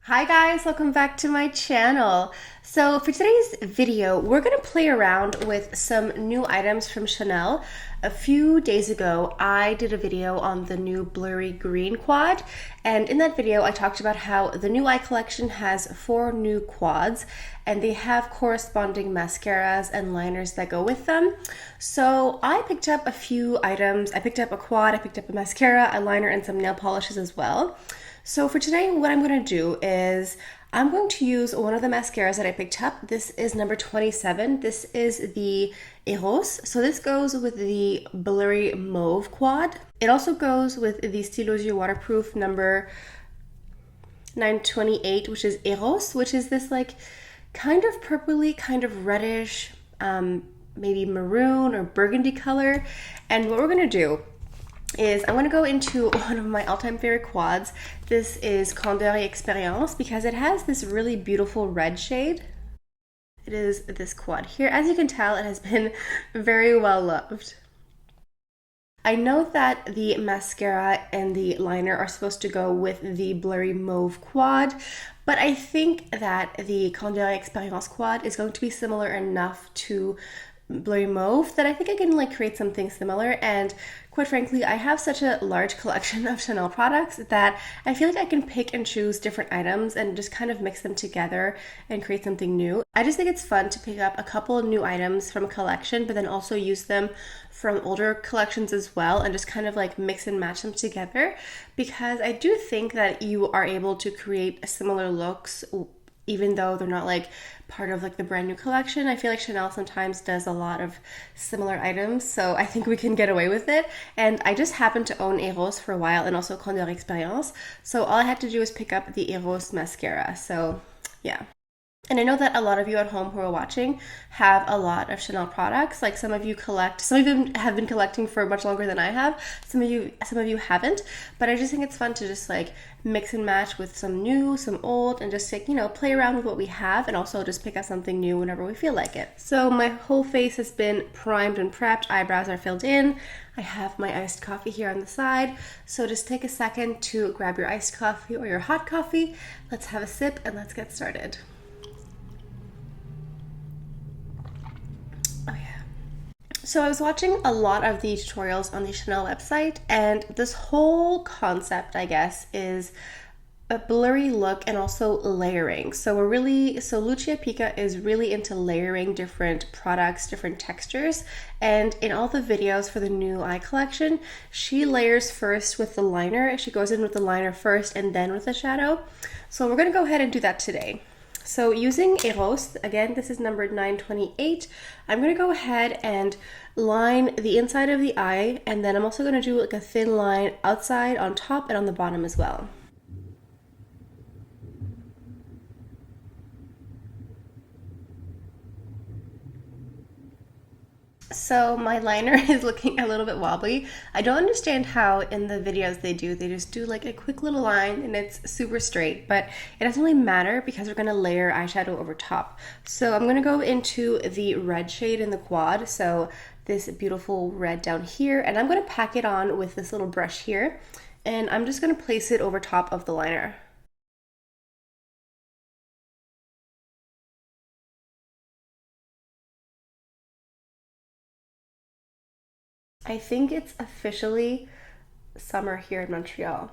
Hi guys, welcome back to my channel. So for today's video, we're gonna play around with some new items from Chanel. A few days ago, I did a video on the new Blurry Green quad, and in that video, I talked about how the new eye collection has 4 new quads, and they have corresponding mascaras and liners that go with them. So I picked up a few items. I picked up a quad, I picked up a mascara, a liner, and some nail polishes as well. So for today, what I'm going to do is I'm going to use one of the mascaras that I picked up. This is number 27. This is the Eros. So this goes with the Blurry Mauve quad. It also goes with the Stylo Yeux waterproof number 928, which is Eros, which is this like kind of purpley, kind of reddish, maybe maroon or burgundy color. And what we're going to do is I'm going to go into one of my all-time favorite quads. This is Candeur Expérience because it has this really beautiful red shade. It is this quad here. As you can tell, it has been very well loved. I know that the mascara and the liner are supposed to go with the Blurry Mauve quad, but I think that the Candeur Expérience quad is going to be similar enough to Blurry Mauve that I think I can like create something similar. And quite frankly, I have such a large collection of Chanel products that I feel like I can pick and choose different items and just kind of mix them together and create something new. I just think it's fun to pick up a couple of new items from a collection, but then also use them from older collections as well and just kind of like mix and match them together, because I do think that you are able to create similar looks even though they're not like part of like the brand new collection. I feel like Chanel sometimes does a lot of similar items, so I think we can get away with it. And I just happened to own Eros for a while and also Candeur Expérience, so all I had to do was pick up the Eros mascara. So yeah. And I know that a lot of you at home who are watching have a lot of Chanel products. Like some of you collect, some of you have been collecting for much longer than I have. Some of you haven't. But I just think it's fun to just like mix and match with some new, some old, and just like, play around with what we have and also just pick up something new whenever we feel like it. So my whole face has been primed and prepped. Eyebrows are filled in. I have my iced coffee here on the side. So just take a second to grab your iced coffee or your hot coffee. Let's have a sip and let's get started. So I was watching a lot of the tutorials on the Chanel website, and this whole concept, I guess, is a blurry look and also layering. So Lucia Pica is really into layering different products, different textures. And in all the videos for the new eye collection, she layers first with the liner. She goes in with the liner first and then with the shadow. So we're gonna go ahead and do that today. So using Eros, again, this is number 928, I'm going to go ahead and line the inside of the eye, and then I'm also going to do like a thin line outside, on top, and on the bottom as well. So my liner is looking a little bit wobbly. I don't understand how in the videos they just do like a quick little line and it's super straight, but it doesn't really matter because we're gonna layer eyeshadow over top. So I'm gonna go into the red shade in the quad, so this beautiful red down here, and I'm gonna pack it on with this little brush here, and I'm just gonna place it over top of the liner. I think it's officially summer here in Montreal.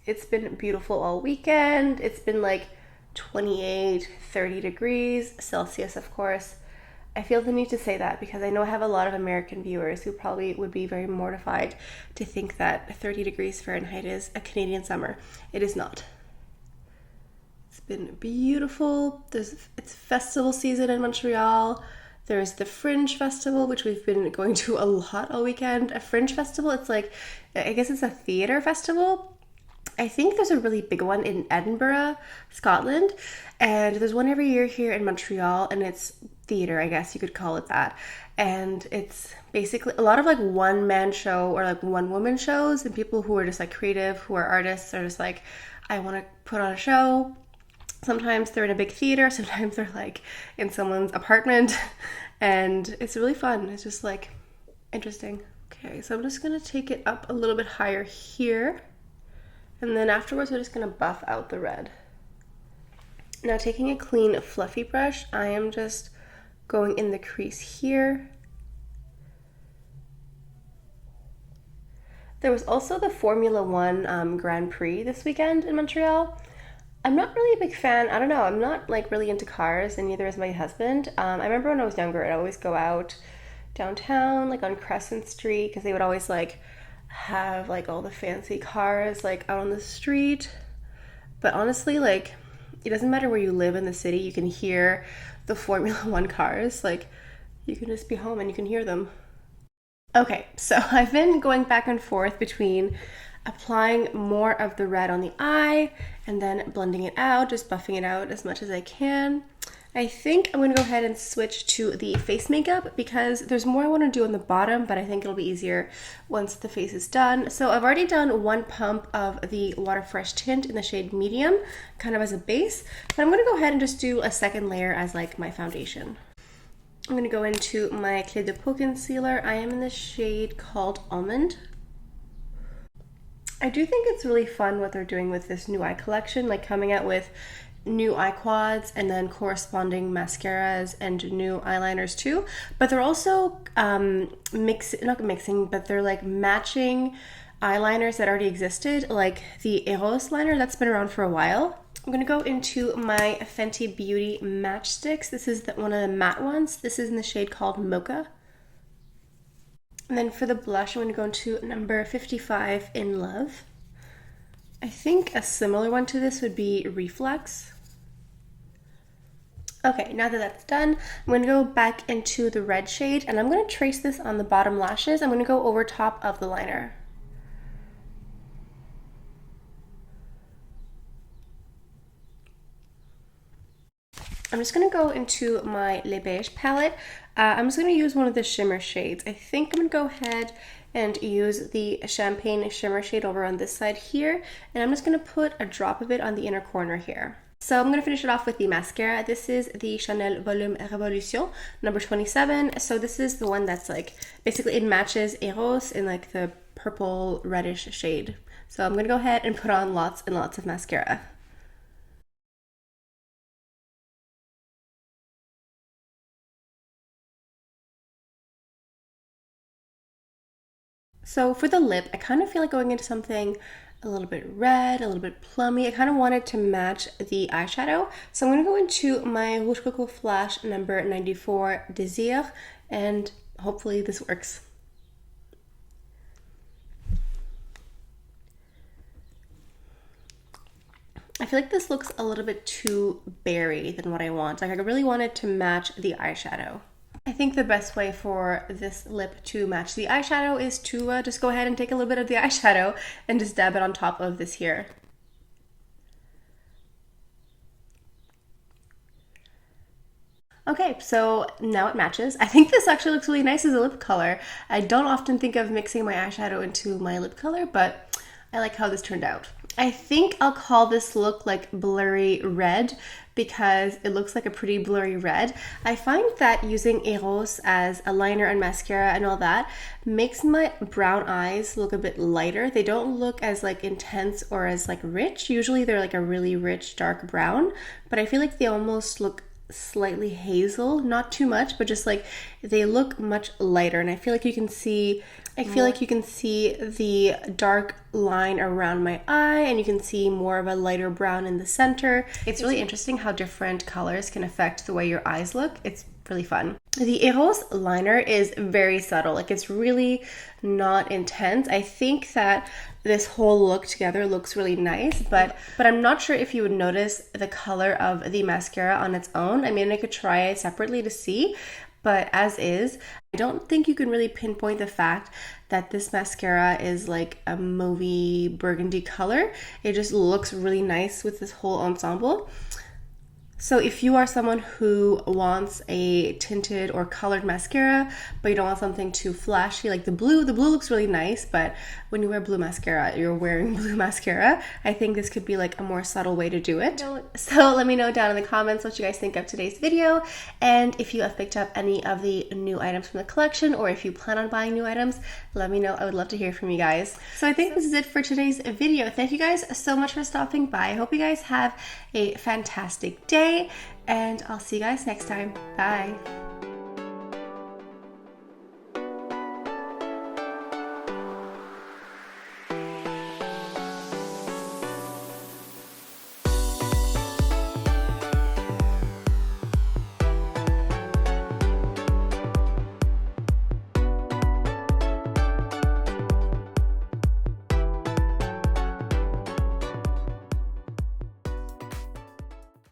It's been beautiful all weekend. It's been like 28, 30 degrees Celsius, of course. I feel the need to say that because I know I have a lot of American viewers who probably would be very mortified to think that 30 degrees Fahrenheit is a Canadian summer. It is not. It's been beautiful. It's festival season in Montreal. There's the Fringe Festival, which we've been going to a lot all weekend. A Fringe Festival, it's like, I guess it's a theater festival. I think there's a really big one in Edinburgh, Scotland, and there's one every year here in Montreal, and it's theater, I guess you could call it that. And it's basically a lot of like one-man show or like one-woman shows, and people who are just like creative, who are artists, are just like, I want to put on a show. Sometimes they're in a big theater, sometimes they're like in someone's apartment, and it's really fun. It's just like interesting. Okay, so I'm just gonna take it up a little bit higher here, and then afterwards we're just gonna buff out the red. Now taking a clean fluffy brush, I am just going in the crease here. There was also the Formula One Grand Prix this weekend in Montreal. I'm not really a big fan. I don't know. I'm not like really into cars, and neither is my husband. I remember when I was younger, I'd always go out downtown, like on Crescent Street, because they would always like have like all the fancy cars like out on the street. But honestly, like it doesn't matter where you live in the city, you can hear the Formula One cars. Like you can just be home and you can hear them. Okay, so I've been going back and forth between applying more of the red on the eye and then blending it out, just buffing it out as much as I can. I think I'm gonna go ahead and switch to the face makeup because there's more I wanna do on the bottom, but I think it'll be easier once the face is done. So I've already done one pump of the Water Fresh tint in the shade medium, kind of as a base, but I'm gonna go ahead and just do a second layer as like my foundation. I'm gonna go into my Cle De Peau concealer. I am in the shade called Almond. I do think it's really fun what they're doing with this new eye collection, like coming out with new eye quads and then corresponding mascaras and new eyeliners too. But they're also not mixing, but they're like matching eyeliners that already existed, like the Eros liner that's been around for a while. I'm gonna go into my Fenty Beauty matchsticks. This is one of the matte ones. This is in the shade called Mocha. And then for the blush, I'm gonna go into number 55 in Love. I think a similar one to this would be Reflex. Okay, now that that's done, I'm gonna go back into the red shade and I'm gonna trace this on the bottom lashes. I'm gonna go over top of the liner. I'm just gonna go into my Le Beige palette. I'm just gonna use one of the shimmer shades. I think I'm gonna go ahead and use the Champagne shimmer shade over on this side here. And I'm just gonna put a drop of it on the inner corner here. So I'm gonna finish it off with the mascara. This is the Chanel Volume Revolution, number 27. So this is the one that's like, basically it matches Eros in like the purple reddish shade. So I'm gonna go ahead and put on lots and lots of mascara. So for the lip, I kind of feel like going into something a little bit red, a little bit plummy. I kind of wanted to match the eyeshadow. So I'm going to go into my Rouge Coco Flash number 94 Désir, and hopefully this works. I feel like this looks a little bit too berry than what I want. Like I really wanted to match the eyeshadow. I think the best way for this lip to match the eyeshadow is to just go ahead and take a little bit of the eyeshadow and just dab it on top of this here. Okay, so now it matches. I think this actually looks really nice as a lip color. I don't often think of mixing my eyeshadow into my lip color, but I like how this turned out. I think I'll call this look like Blurry Red because it looks like a pretty blurry red. I find that using Eros as a liner and mascara and all that makes my brown eyes look a bit lighter. They don't look as like intense or as like rich. Usually they're like a really rich dark brown, but I feel like they almost look slightly hazel, not too much, but just like they look much lighter. And I feel like you can see the dark line around my eye, and you can see more of a lighter brown in the center. It's really interesting how different colors can affect the way your eyes look. It's really fun. The Eros liner is very subtle. Like it's really not intense. I think that this whole look together looks really nice, but I'm not sure if you would notice the color of the mascara on its own. I mean, I could try it separately to see, but as is, I don't think you can really pinpoint the fact that this mascara is like a mauvey burgundy color. It just looks really nice with this whole ensemble. So if you are someone who wants a tinted or colored mascara, but you don't want something too flashy, like the blue looks really nice, but when you wear blue mascara, you're wearing blue mascara. I think this could be like a more subtle way to do it. So let me know down in the comments what you guys think of today's video, and if you have picked up any of the new items from the collection, or if you plan on buying new items, let me know. I would love to hear from you guys. So I think this is it for today's video. Thank you guys so much for stopping by. I hope you guys have a fantastic day, and I'll see you guys next time. Bye.